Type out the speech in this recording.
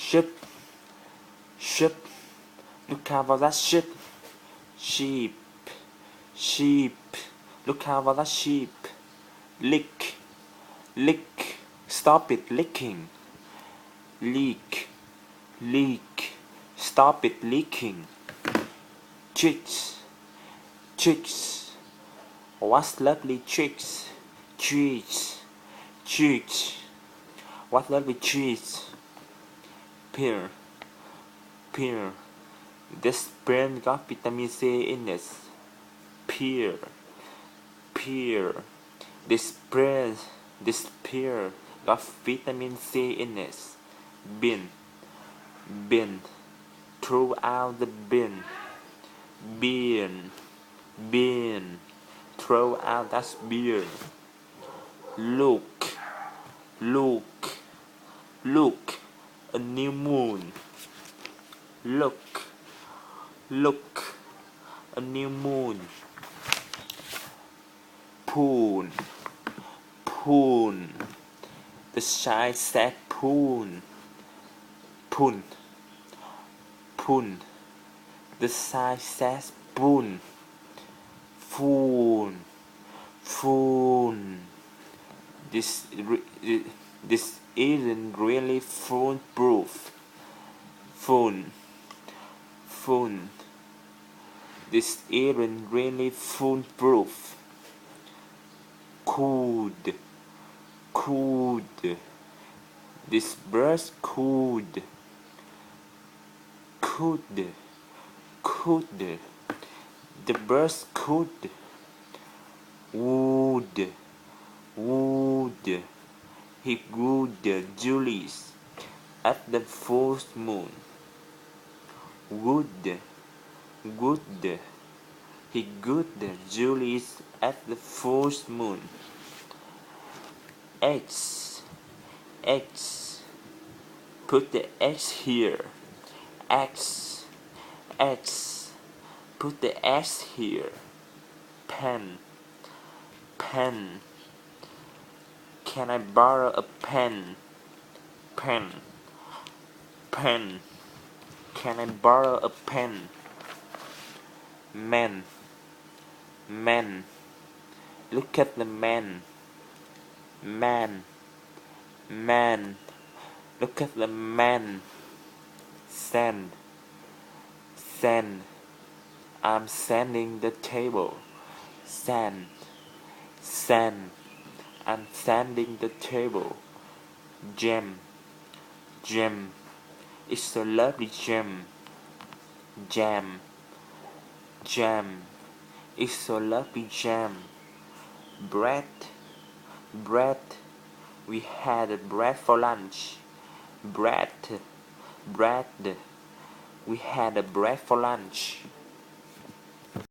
Sheep, sheep, look out for that sheep. Sheep, sheep, look out for that sheep. Lick, lick, stop it licking. Leak, leak, stop it leaking. Chicks, chicks, what lovely chicks. Cheeks, cheeks, what lovely cheeks. Pear, pear, this brand got vitamin C in it. Pear, pear, this pear got vitamin C in it. Bin, bin, throw out the bin. Bin, bin, throw out that bin. Look, look, look, a new moon. Look, look, a new moon. Poon, poon, the shy said poon. Poon, poon, the shy says poon. Foon, foon, this isn't really foolproof. Phone, phone, this isn't really foolproof. Could, could, this brush could. Could, could, the brush could. Would, would, he would Julius at the full moon. Would, would, he would Julius at the full moon. X, X, put the X here. X, X, put the X here. Pen, pen, can I borrow a pen? Pen, pen, can I borrow a pen? Man, man, look at the man. Man, man, look at the man. Sand, sand, I'm sanding the table. Sand, sand, I'm sanding the table. Gem, gem, it's a lovely gem. Jam, jam, it's a lovely jam. Bread, bread, we had bread for lunch. Bread, bread, we had a bread for lunch.